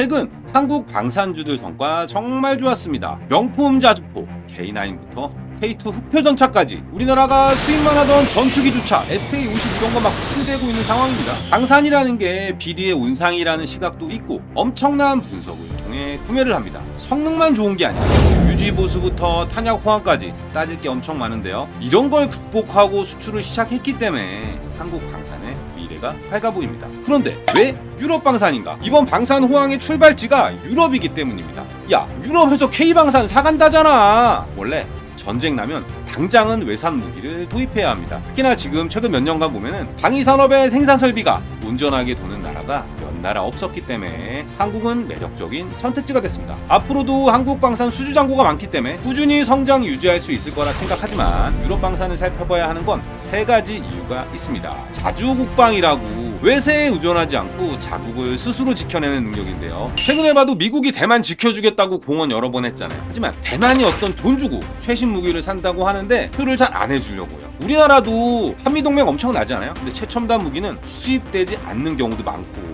최근 한국 방산주들 성과 정말 좋았습니다. 명품 자주포 K9부터 K2 흑표전차까지 우리나라가 수입만 하던 전투기조차 FA50 이런 거 막 수출되고 있는 상황입니다. 방산이라는 게 비리의 온상이라는 시각도 있고 엄청난 분석을 통해 구매를 합니다. 성능만 좋은 게 아니라 유지보수부터 탄약 호환까지 따질 게 엄청 많은데요. 이런 걸 극복하고 수출을 시작했기 때문에 한국 방산의 미래가 밝아 보입니다. 그런데 왜 유럽 방산인가? 이번 방산 호황의 출발지가 유럽이기 때문입니다. 야, 유럽에서 K방산 사간다잖아. 원래 전쟁 나면 당장은 외산 무기를 도입해야 합니다. 특히나 지금 최근 몇 년간 보면은 방위산업의 생산 설비가 온전하게 도는 나라가 몇 나라 없었기 때문에 한국은 매력적인 선택지가 됐습니다. 앞으로도 한국 방산 수주 잔고가 많기 때문에 꾸준히 성장 유지할 수 있을 거라 생각하지만 유럽 방산을 살펴봐야 하는 건 세 가지 이유가 있습니다. 자주국방이라고 외세에 의존하지 않고 자국을 스스로 지켜내는 능력인데요. 최근에 봐도 미국이 대만 지켜주겠다고 공언 여러 번 했잖아요. 하지만 대만이 어떤 돈 주고 최신 무기를 산다고 하는데 표를 잘 안 해주려고요. 우리나라도 한미동맹 엄청 나지 않아요? 근데 최첨단 무기는 수입되지 않는 경우도 많고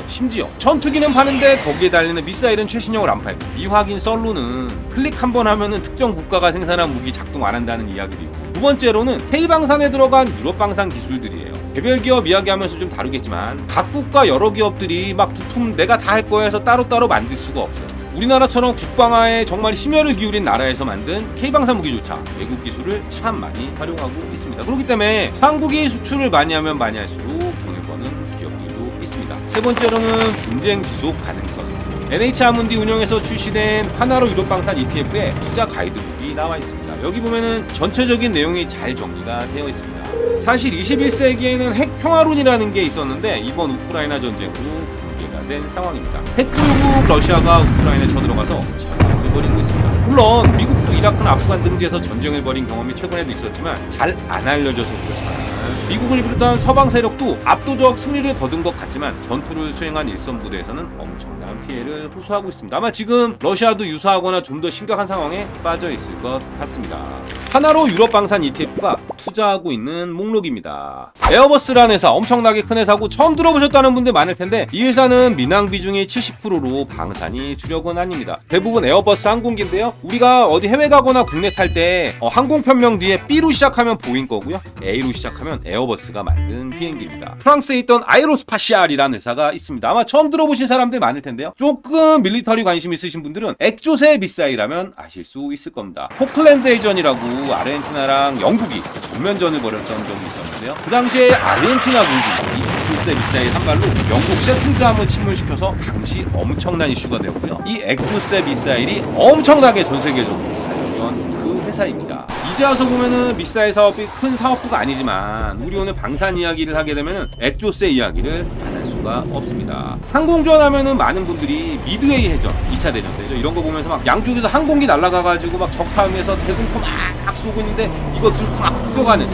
심지어 전투기는 파는데 거기에 달리는 미사일은 최신형을 안 팔고 미확인 썰로는 클릭 한 번 하면은 특정 국가가 생산한 무기 작동 안 한다는 이야기도 있고 두 번째로는 K방산에 들어간 유럽 방산 기술들이에요. 개별 기업 이야기하면서 좀 다루겠지만 각 국가 여러 기업들이 막 부품 내가 다 할 거야 해서 따로따로 만들 수가 없어요. 우리나라처럼 국방화에 정말 심혈을 기울인 나라에서 만든 K방산 무기조차 외국 기술을 참 많이 활용하고 있습니다. 그렇기 때문에 한국이 수출을 많이 하면 많이 할수록 돈을 버는 기업들도 있습니다. 세 번째로는 분쟁 지속 가능성. NH아문디 운영에서 출시된 하나로 유럽 방산 ETF에 투자 가이드북이 나와 있습니다. 여기 보면은 전체적인 내용이 잘 정리가 되어 있습니다. 사실 21세기에는 핵 평화론이라는 게 있었는데 이번 우크라이나 전쟁으로 붕괴가 된 상황입니다. 핵 보유국 러시아가 우크라이나에 쳐들어가서 전쟁을 벌이고 있습니다. 물론 미국도 이라크나 아프간 등지에서 전쟁을 벌인 경험이 최근에도 있었지만 잘 안 알려져서 그렇지만 미국을 비롯한 서방 세력도 압도적 승리를 거둔 것 같지만 전투를 수행한 일선 부대에서는 엄청난 피해를 호소하고 있습니다. 아마 지금 러시아도 유사하거나 좀 더 심각한 상황에 빠져 있을 것 같습니다. 하나로 유럽 방산 ETF가 투자하고 있는 목록입니다. 에어버스라는 회사, 엄청나게 큰 회사고 처음 들어보셨다는 분들 많을 텐데 이 회사는 민항 비중이 70%로 방산이 주력은 아닙니다. 대부분 에어버스 항공기인데요. 우리가 어디 해외 가거나 국내 탈 때 항공 편명 뒤에 B로 시작하면 보잉 거고요. A로 시작하면 에어버스가 만든 비행기입니다. 프랑스에 있던 아에로스파시알이라는 회사가 있습니다. 아마 처음 들어보신 사람들 많을 텐데요. 조금 밀리터리 관심 있으신 분들은 액조세 미사일하면 아실 수 있을 겁니다. 포클랜드 해전이라고 아르헨티나랑 영국이 전면전을 벌였던 적이 있었는데요. 그 당시에 아르헨티나 군이 액조세 미사일 한 발로 영국 셰필드함을 침몰시켜서 당시 엄청난 이슈가 되었고요. 이 액조세 미사일이 엄청나게 전 세계적으로 알려진 그 회사입니다. 이제 와서 보면은 미사일 사업이 큰 사업부가 아니지만 우리 오늘 방산 이야기를 하게 되면은 액조세 이야기를 안 할 수가 없습니다. 항공전 하면은 많은 분들이 미드웨이 해전, 2차 대전 때죠. 이런 거 보면서 막 양쪽에서 항공기 날아가가지고 막 적함에서 대승포 막 쏘고 있는데 이거 들고 막 폭격하는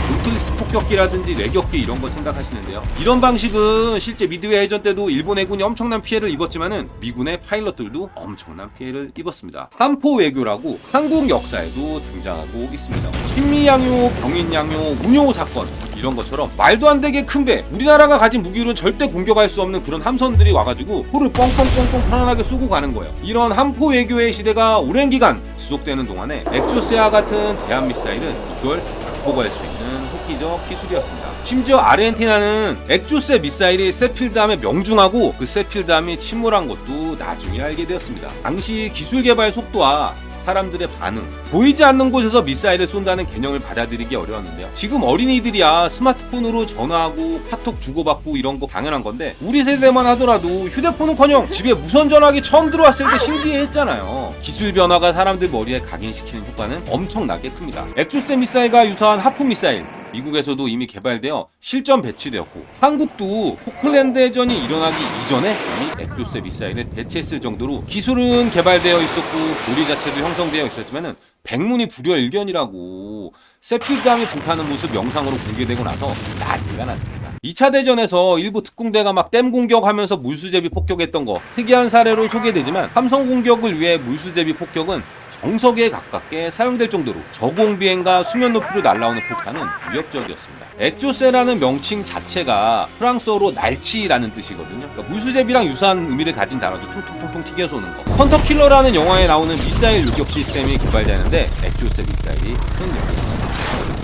노틀리스 폭격기라든지 레격기 이런 거 생각하시는데요. 이런 방식은 실제 미드웨이 해전 때도 일본 해군이 엄청난 피해를 입었지만은 미군의 파일럿들도 엄청난 피해를 입었습니다. 함포 외교라고 한국 역사에도 등장하고 있습니다. 친미양요, 병인양요, 운요 사건 이런 것처럼 말도 안 되게 큰 배, 우리나라가 가진 무기로는 절대 공격할 수 없는 그런 함선들이 와가지고 포를 뻥뻥뻥뻥 편안하게 쏘고 가는 거예요. 이런 함포 외교의 시대가 오랜 기간 지속되는 동안에 액조세와 같은 대한 미사일은 이걸 극복할 수 있는 획기적 기술이었습니다. 심지어 아르헨티나는 액조세 미사일이 세필드함에 명중하고 그 세필드함이 침몰한 것도 나중에 알게 되었습니다. 당시 기술 개발 속도와 사람들의 반응, 보이지 않는 곳에서 미사일을 쏜다는 개념을 받아들이기 어려웠는데요. 지금 어린이들이야 스마트폰으로 전화하고 카톡 주고받고 이런 거 당연한 건데 우리 세대만 하더라도 휴대폰은커녕 집에 무선 전화기 처음 들어왔을 때 신기해했잖아요. 기술 변화가 사람들 머리에 각인시키는 효과는 엄청나게 큽니다. 액조세 미사일과 유사한 하프 미사일 미국에서도 이미 개발되어 실전 배치되었고 한국도 포클랜드 해전이 일어나기 이전에 이미 액조세 미사일을 배치했을 정도로 기술은 개발되어 있었고 고리 자체도 형성되어 있었지만은 백문이 불여일견이라고 세필드함이 불타는 모습 영상으로 공개되고 나서 난리가 났습니다. 2차 대전에서 일부 특공대가 막 댐 공격하면서 물수제비 폭격했던 거 특이한 사례로 소개되지만 함성 공격을 위해 물수제비 폭격은 정석에 가깝게 사용될 정도로 저공비행과 수면 높이로 날아오는 폭탄은 위협적이었습니다. 엑조세라는 명칭 자체가 프랑스어로 날치라는 뜻이거든요. 그러니까 물수제비랑 유사한 의미를 가진 단어죠. 통통통통 튀겨 쏘는 거. 헌터킬러라는 영화에 나오는 미사일 요격 시스템이 개발되는데 엑조세 미사일이 큰 역할입니다.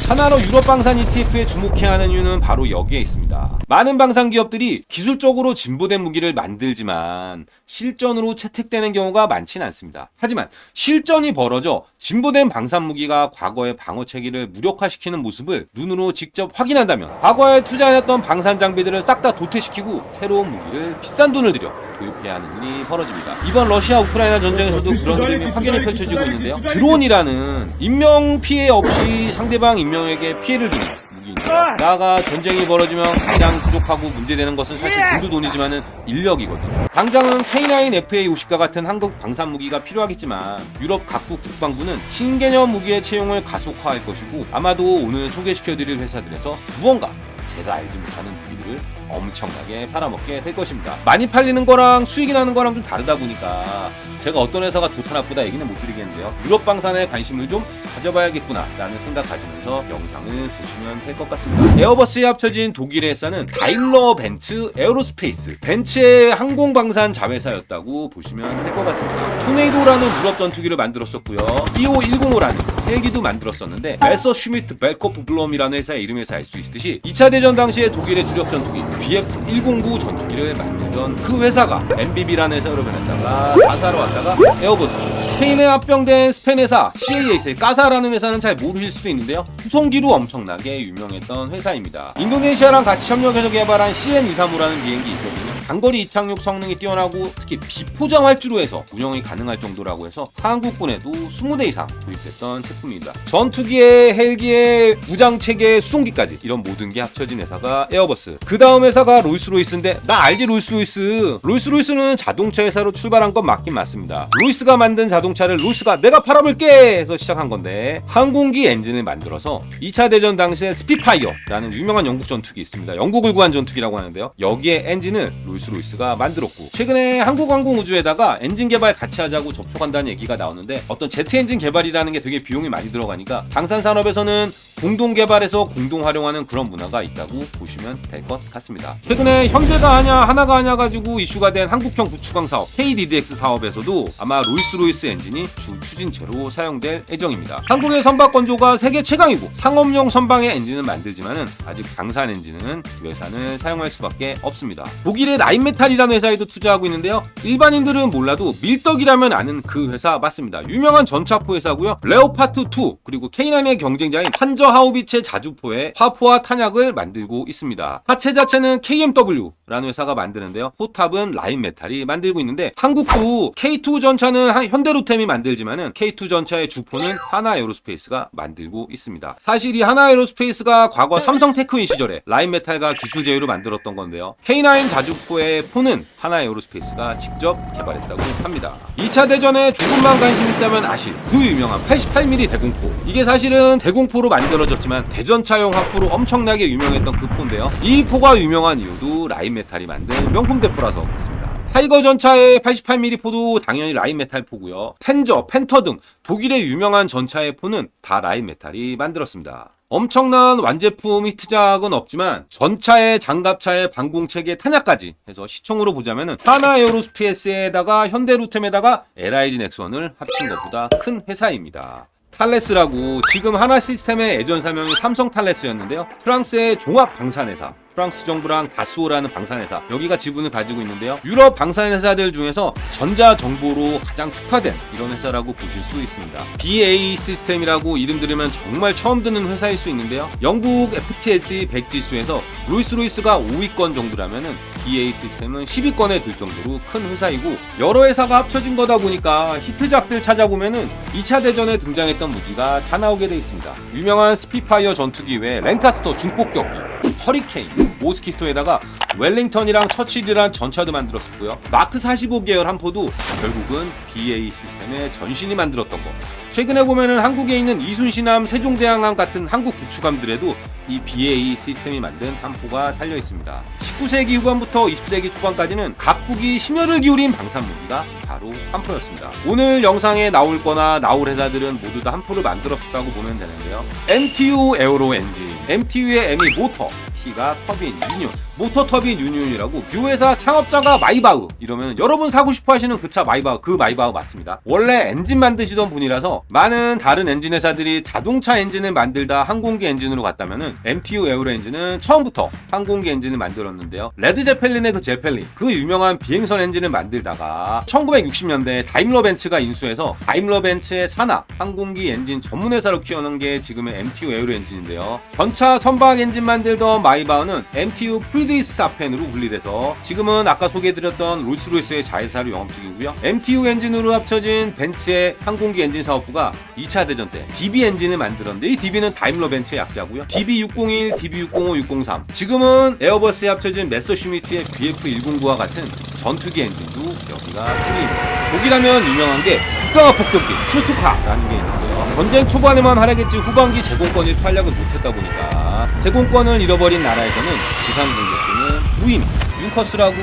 하나로 유럽 방산 ETF에 주목해야 하는 이유는 바로 여기에 있습니다. 많은 방산 기업들이 기술적으로 진보된 무기를 만들지만 실전으로 채택되는 경우가 많지는 않습니다. 하지만 실전이 벌어져 진보된 방산 무기가 과거의 방어 체계를 무력화시키는 모습을 눈으로 직접 확인한다면 과거에 투자해놨던 방산 장비들을 싹 다 도태시키고 새로운 무기를 비싼 돈을 들여 도입해야 하는 일이 벌어집니다. 이번 러시아 우크라이나 전쟁에서도 그런 흐름이 확연히 펼쳐지고 있는데요. 드론이라는 인명 피해 없이 상대방 인명에게 피해를 주는 무기입니다. 나아가 전쟁이 벌어지면 가장 부족하고 문제되는 것은 사실 돈도 돈이지만은 인력이거든요. 당장은 K9 FA50과 같은 한국 방산 무기가 필요하겠지만 유럽 각국 국방부는 신개념 무기의 채용을 가속화할 것이고 아마도 오늘 소개시켜드릴 회사들에서 무언가 제가 알지 못하는 무기들을 엄청나게 팔아먹게 될 것입니다. 많이 팔리는 거랑 수익이 나는 거랑 좀 다르다 보니까 제가 어떤 회사가 좋다 나쁘다 얘기는 못 드리겠는데요. 유럽 방산에 관심을 좀 가져봐야겠구나 라는 생각 가지면서 영상을 보시면 될 것 같습니다. 에어버스에 합쳐진 독일의 회사는 다임러 벤츠 에어로스페이스, 벤츠의 항공방산 자회사였다고 보시면 될 것 같습니다. 토네이도라는 유럽 전투기를 만들었었고요. EO105라는 헬기도 만들었었는데 메서 슈미트 벨코프 블롬이라는 회사의 이름에서 알 수 있듯이 2차 대전 당시에 독일의 주력 전투기 BF109 전투기를 만들던 그 회사가 MBB라는 회사로 변했다가 가사로 왔다가 에어버스, 스페인에 합병된 스페인 회사 CAS의 까사라는 회사는 잘 모르실 수도 있는데요. 수송기로 엄청나게 유명했던 회사입니다. 인도네시아랑 같이 협력해서 개발한 CN235라는 비행기 있거든요. 장거리 이착륙 성능이 뛰어나고 특히 비포장 활주로 해서 운영이 가능할 정도라고 해서 한국군에도 20대 이상 도입됐던 제품입니다. 전투기에 헬기에 무장체계 수송기까지 이런 모든 게 합쳐진 회사가 에어버스. 그 다음 회사가 롤스로이스인데 나 알지 롤스로이스. 롤스로이스는 자동차 회사로 출발한 건 맞긴 맞습니다. 로이스가 만든 자동차를 롤스가 내가 팔아볼게 해서 시작한 건데 항공기 엔진을 만들어서 2차 대전 당시에 스피파이어라는 유명한 영국 전투기 있습니다. 영국을 구한 전투기라고 하는데요. 여기에 엔진을 롤스로이스가 만들었고 최근에 한국항공우주에다가 엔진 개발 같이 하자고 접촉한다는 얘기가 나오는데 어떤 제트 엔진 개발이라는 게 되게 비용이 많이 들어가니까 방산 산업에서는 공동 개발해서 공동 활용하는 그런 문화가 있다고 보시면 될 것 같습니다. 최근에 현대가 하냐 하나가 하냐 가지고 이슈가 된 한국형 구축항 사업 KDDX 사업에서도 아마 롤스로이스 엔진이 주 추진체로 사용될 예정입니다. 한국의 선박 건조가 세계 최강이고 상업용 선박의 엔진을 만들지만은 아직 방산 엔진은 이 회사는 사용할 수밖에 없습니다. 독일의 라인메탈이라는 회사에도 투자하고 있는데요. 일반인들은 몰라도 밀떡이라면 아는 그 회사 맞습니다. 유명한 전차포 회사고요. 레오파트2 그리고 K9의 경쟁자인 판저 하우비체 자주포의 화포와 탄약을 만들고 있습니다. 하체 자체는 KMW라는 회사가 만드는데요. 포탑은 라인메탈이 만들고 있는데 한국도 K2 전차는 현대로템이 만들지만은 K2 전차의 주포는 하나에어로스페이스가 만들고 있습니다. 사실 이 하나에어로스페이스가 과거 삼성테크인 시절에 라인메탈과 기술 제휴로 만들었던 건데요. K9 자주포의 포는 하나에어로스페이스가 직접 개발했다고 합니다. 2차 대전에 조금만 관심 있다면 아실 그 유명한 88mm 대공포. 이게 사실은 대공포로 만들어졌지만 대전차용 화포로 엄청나게 유명했던 그 포인데요. 이 포가 유명한 이유도 라인메탈이 만든 명품 대포라서 그렇습니다. 타이거 전차의 88mm 포도 당연히 라인메탈 포고요. 펜저, 펜터 등 독일의 유명한 전차의 포는 다 라인메탈이 만들었습니다. 엄청난 완제품 히트작은 없지만 전차에 장갑차에 방공체계 탄약까지 해서 시총으로 보자면은 하나에어로스페이스에다가 현대로템에다가 LIG 넥슨을 합친 것보다 큰 회사입니다. 탈레스라고 지금 하나 시스템의 예전 사명이 삼성 탈레스였는데요. 프랑스의 종합 방산회사, 프랑스 정부랑 다스오라는 방산회사 여기가 지분을 가지고 있는데요. 유럽 방산회사들 중에서 전자정보로 가장 특화된 이런 회사라고 보실 수 있습니다. BAE 시스템이라고 이름 들으면 정말 처음 듣는 회사일 수 있는데요. 영국 FTSE 100 지수에서 롤스로이스가 5위권 정도라면은 BAE 시스템은 10위권에 들 정도로 큰 회사이고 여러 회사가 합쳐진 거다 보니까 히트작들 찾아보면은 2차 대전에 등장했던 무기가 다 나오게 돼 있습니다. 유명한 스피파이어 전투기 외에 랭카스터 중폭격기, 허리케인, 모스키토에다가 웰링턴이랑 처칠이란 전차도 만들었었고요. 마크 45 계열 함포도 결국은 BAE 시스템의 전신이 만들었던 거. 최근에 보면은 한국에 있는 이순신함, 세종대왕함 같은 한국 구축함들에도 이 BAE 시스템이 만든 함포가 달려 있습니다. 19세기 후반부터 20세기 초반까지는 각국이 심혈을 기울인 방산 무기가 바로 함포였습니다. 오늘 영상에 나올 거나 나올 회사들은 모두 다 함포를 만들었다고 보면 되는데요. MTU 에어로 엔진, MTU의 M이 모터, T가 터빈 유닛, 모터 터빈 유닛이라고 이 회사 창업자가 마이바흐 이러면 여러분 사고 싶어 하시는 그 차 마이바흐, 그 마이바흐 맞습니다. 원래 엔진 만드시던 분이라서 많은 다른 엔진 회사들이 자동차 엔진을 만들다 항공기 엔진으로 갔다면은 MTU 에어로 엔진은 처음부터 항공기 엔진을 만들었는데요. 레드 제펠린의 그 제펠린, 그 유명한 비행선 엔진을 만들다가 1960년대 다임러 벤츠가 인수해서 다임러 벤츠의 산하 항공기 엔진 전문 회사로 키워놓은 게 지금의 MTU 에어로 엔진인데요. 전차 선박 엔진 만들던 마이바흐는 MTU 프리드리스하펜으로 분리돼서 지금은 아까 소개해드렸던 롤스로이스의 자회사로 영업 중이고요. MTU 엔진으로 합쳐진 벤츠의 항공기 엔진 사업부가 2차 대전 때 DB 엔진을 만들었는데 이 DB는 다임러 벤츠의 약자고요. DB601, DB605, 603 지금은 에어버스에 합쳐진 메서슈미트의 BF109와 같은 전투기 엔진도 여기가 핵입니다. 독일하면 유명한 게 극강화 폭격기 슈투카라는 게 있는데요. 전쟁 초반에만 하락했지 후반기 제공권을 탄력을 못했다 보니까 제공권을 잃어버린 나라에서는 지상 공격기는 무임, 윤커스라고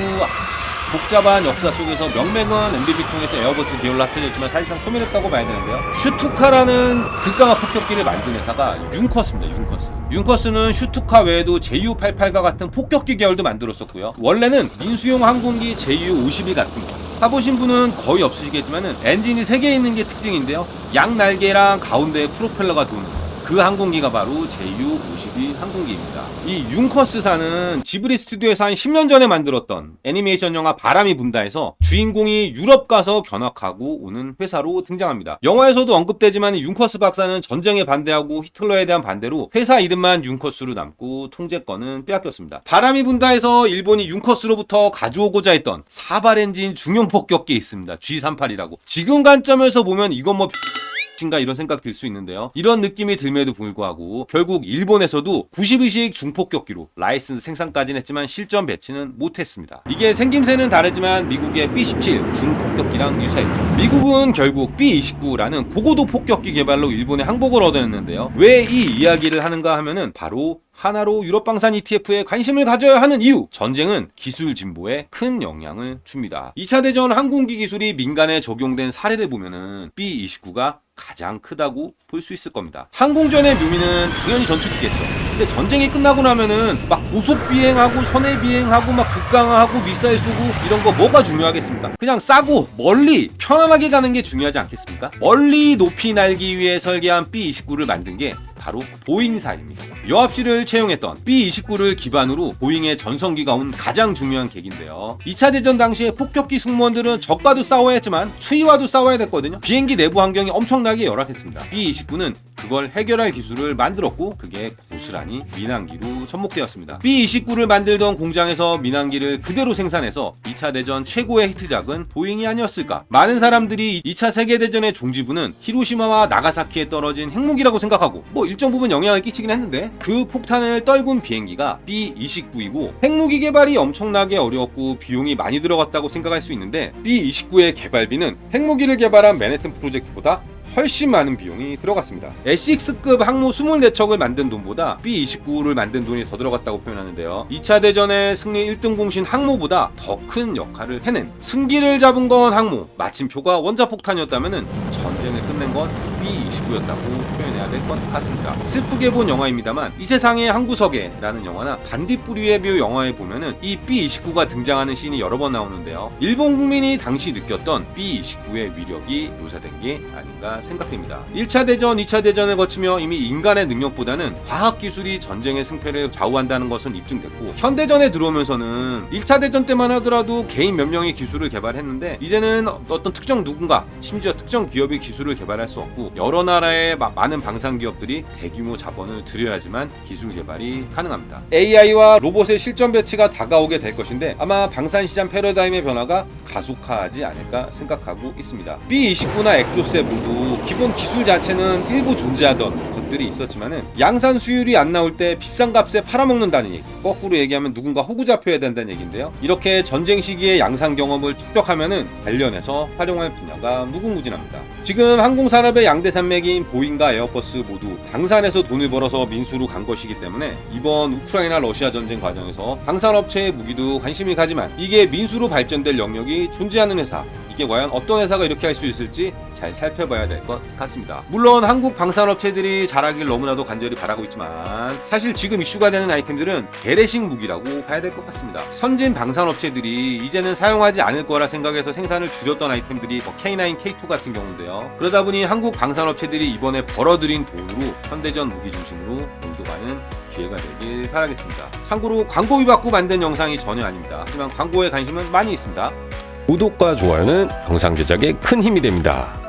복잡한 역사 속에서 명맥은 MBB 통해서 에어버스 계열로 합쳐져 있지만 사실상 소멸했다고 봐야 되는데요. 슈투카라는 극강화 폭격기를 만든 회사가 윤커스입니다. 윤커스는 슈투카 외에도 JU-88과 같은 폭격기 계열도 만들었었고요. 원래는 민수용 항공기 JU-52 같은 거 타보신 분은 거의 없으시겠지만은 엔진이 3개 있는 게 특징인데요. 양 날개랑 가운데에 프로펠러가 도는 그 항공기가 바로 JU-52 항공기입니다. 이 윤커스사는 지브리 스튜디오에서 한 10년 전에 만들었던 애니메이션 영화 바람이 분다에서 주인공이 유럽 가서 견학하고 오는 회사로 등장합니다. 영화에서도 언급되지만 윤커스 박사는 전쟁에 반대하고 히틀러에 대한 반대로 회사 이름만 윤커스로 남고 통제권은 빼앗겼습니다. 바람이 분다에서 일본이 윤커스로부터 가져오고자 했던 사발 엔진 중형 폭격기 있습니다. G38이라고. 지금 관점에서 보면 이건 뭐 인가 이런 생각 들 수 있는데요. 이런 느낌이 들매도 불구하고 결국 일본에서도 92식 중폭격기로 라이선스 생산까지는 했지만 실전 배치는 못했습니다. 이게 생김새는 다르지만 미국의 B-17 중폭격기랑 유사했죠. 미국은 결국 B-29라는 고고도 폭격기 개발로 일본의 항복을 얻어냈는데요. 왜 이 이야기를 하는가 하면은 바로 하나로 유럽 방산 ETF에 관심을 가져야 하는 이유! 전쟁은 기술 진보에 큰 영향을 줍니다. 2차 대전 항공기 기술이 민간에 적용된 사례를 보면은 B-29가 가장 크다고 볼 수 있을 겁니다. 항공전의 묘미는 당연히 전투기겠죠. 근데 전쟁이 끝나고 나면은 막 고속 비행하고 선해 비행하고 막 극강화하고 미사일 쏘고 이런 거 뭐가 중요하겠습니까? 그냥 싸고 멀리 편안하게 가는 게 중요하지 않겠습니까? 멀리 높이 날기 위해 설계한 B-29를 만든 게 바로 보잉사입니다. 여합실을 채용했던 B-29를 기반으로 보잉의 전성기가 온 가장 중요한 계기인데요. 2차 대전 당시에 폭격기 승무원들은 적과도 싸워야 했지만 추위와도 싸워야 됐거든요. 비행기 내부 환경이 엄청나게 열악했습니다. B-29는 그걸 해결할 기술을 만들었고 그게 고스란히 민항기로 접목되었습니다. B-29를 만들던 공장에서 민항기를 그대로 생산해서 2차 대전 최고의 히트작은 보잉이 아니었을까. 많은 사람들이 2차 세계대전의 종지부는 히로시마와 나가사키에 떨어진 핵무기라고 생각하고 뭐 일정 부분 영향을 끼치긴 했는데 그 폭탄을 떨군 비행기가 B-29이고 핵무기 개발이 엄청나게 어려웠고 비용이 많이 들어갔다고 생각할 수 있는데 B-29의 개발비는 핵무기를 개발한 맨해튼 프로젝트보다 훨씬 많은 비용이 들어갔습니다. SX급 항모 24척을 만든 돈보다 B-29를 만든 돈이 더 들어갔다고 표현하는데요. 2차 대전의 승리 1등 공신 항모보다 더 큰 역할을 해낸 승기를 잡은 건 항모, 마침표가 원자폭탄이었다면 전쟁을 끝낸 건 B-29였다고 표현해야 될 것 같습니다. 슬프게 본 영화입니다만 이 세상의 한 구석에라는 영화나 반딧불이의 묘 영화에 보면은 이 B-29가 등장하는 씬이 여러 번 나오는데요. 일본 국민이 당시 느꼈던 B-29의 위력이 묘사된 게 아닌가 생각됩니다. 1차 대전, 2차 대전을 거치며 이미 인간의 능력보다는 과학기술이 전쟁의 승패를 좌우한다는 것은 입증됐고 현대전에 들어오면서는 1차 대전 때만 하더라도 개인 몇 명의 기술을 개발했는데 이제는 어떤 특정 누군가 심지어 특정 기업이 기술을 개발할 수 없고 여러 나라의 많은 방산 기업들이 대규모 자본을 들여야지만 기술 개발이 가능합니다. AI와 로봇의 실전 배치가 다가오게 될 것인데 아마 방산 시장 패러다임의 변화가 가속화하지 않을까 생각하고 있습니다. B29나 엑조세 모두 기본 기술 자체는 일부 존재하던 것들이 있었지만은 양산 수율이 안 나올 때 비싼 값에 팔아먹는다는 얘기, 거꾸로 얘기하면 누군가 호구 잡혀야 된다는 얘기인데요. 이렇게 전쟁 시기의 양산 경험을 축적하면은 관련해서 활용할 분야가 무궁무진합니다. 지금 항공산업의 양대 산맥인 보잉과 에어버스 모두 방산에서 돈을 벌어서 민수로 간 것이기 때문에 이번 우크라이나 러시아 전쟁 과정에서 방산업체의 무기도 관심이 가지만 이게 민수로 발전될 영역이 존재하는 회사, 이게 과연 어떤 회사가 이렇게 할 수 있을지 잘 살펴봐야 될 것 같습니다. 물론 한국 방산업체들이 잘하길 너무나도 간절히 바라고 있지만 사실 지금 이슈가 되는 아이템들은 재래식 무기라고 봐야 될 것 같습니다. 선진 방산업체들이 이제는 사용하지 않을 거라 생각해서 생산을 줄였던 아이템들이 K9, K2 같은 경우인데요. 그러다 보니 한국 방산업체들이 이번에 벌어들인 돈으로 현대전 무기 중심으로 공도가는 기회가 되길 바라겠습니다. 참고로 광고비 받고 만든 영상이 전혀 아닙니다. 하지만 광고에 관심은 많이 있습니다. 구독과 좋아요는 영상 제작에 큰 힘이 됩니다.